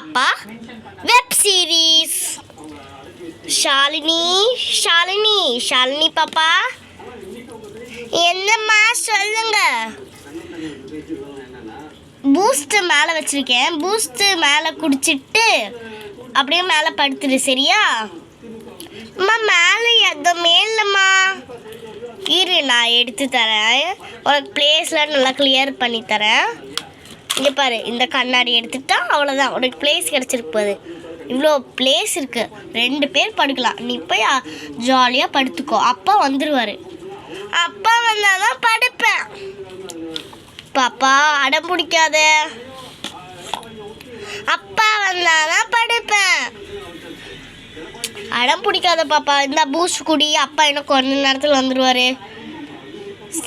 பாப்பா web series. Shalini Shalini Shalini பாப்பா, என்னம்மா சொல்லுங்க. பூஸ்ட் மேலே வச்சிருக்கேன், பூஸ்ட் மேலே குடிச்சிட்டு அப்படியே மேலே படுத்துரு, சரியா? அம்மா மேலே எதுவுமே இல்லைம்மா. இரு, நான் எடுத்து தரேன். உனக்கு பிளேஸ்லாம் நல்லா கிளியர் பண்ணி தரேன். இங்கே பாரு, இந்த கண்ணாடி எடுத்துட்டா அவ்வளோதான், உனக்கு பிளேஸ் கிடச்சிருக்கு போகுது. இவ்வளோ பிளேஸ் இருக்குது, 2 பேர் படுக்கலாம். நீ போய் ஜாலியாக படுத்துக்கோ. அப்பா வந்துடுவார். அப்பா வந்தால் தான் படுப்பேன். பாப்பா அடம் பிடிக்காத, அப்பா வந்தால் தான் படுப்பேன். அடம் பிடிக்காத பாப்பா. இந்த பூஸ்ட் குடி, அப்பா இன்னும் கொஞ்ச நேரத்தில் வந்துடுவார்.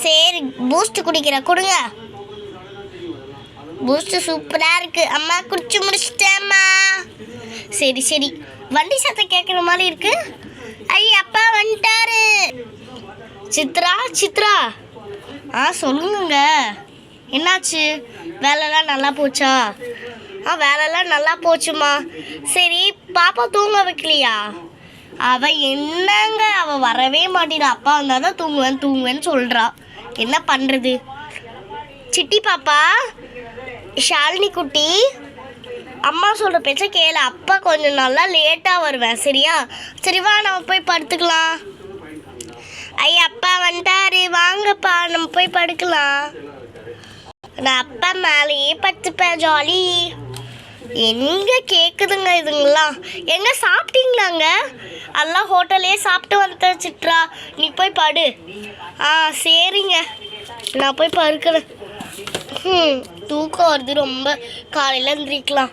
சரி, பூஸ்ட் குடிக்கிற, கொடுங்க. பூஸ்ட் சூப்பராக இருக்குது. அம்மா குடிச்சு முடிச்சிட்டேம்மா. சரி சரி, வண்டி சத்தம் கேட்குற மாதிரி இருக்கு. ஐயா, அப்பா வந்துட்டாரு. சித்ரா சித்ரா, சொல்லுங்க, என்னாச்சு? வேலைலாம் நல்லா போச்சா? வேலைலாம் நல்லா போச்சுமா. சரி, பாப்பா தூங்க வைக்கலையா? அவள் என்னங்க, அவள் வரவே மாட்டேன். அப்பா வந்தால் தான் தூங்குவேன் தூங்குவேன்னு சொல்கிறா. என்ன பண்ணுறது? சிட்டி பாப்பா, ஷாலினி குட்டி, அம்மா சொல்கிற பேச்ச கேளு. அப்பா கொஞ்சம் நல்லா லேட்டாக வருவேன், சரியா? சரிவா, நம்ம போய் படுத்துக்கலாம். ஐயா, அப்பா வந்துட்டாரு, வாங்கப்பா நம்ம போய் படுக்கலாம். நான் அப்பா மேலேயே படுத்துப்பேன், ஜாலி. எங்கே கேட்குதுங்க இதுங்களாம்? எங்கே சாப்பிட்டீங்களாங்க? எல்லாம் ஹோட்டல்லே சாப்பிட்டு வந்து சிட்ரா, நீ போய் படு. சரிங்க, நான் போய் படுக்கிறேன். தூக்கம் வருது ரொம்ப, காலையில் எழுந்திரிக்கலாம்.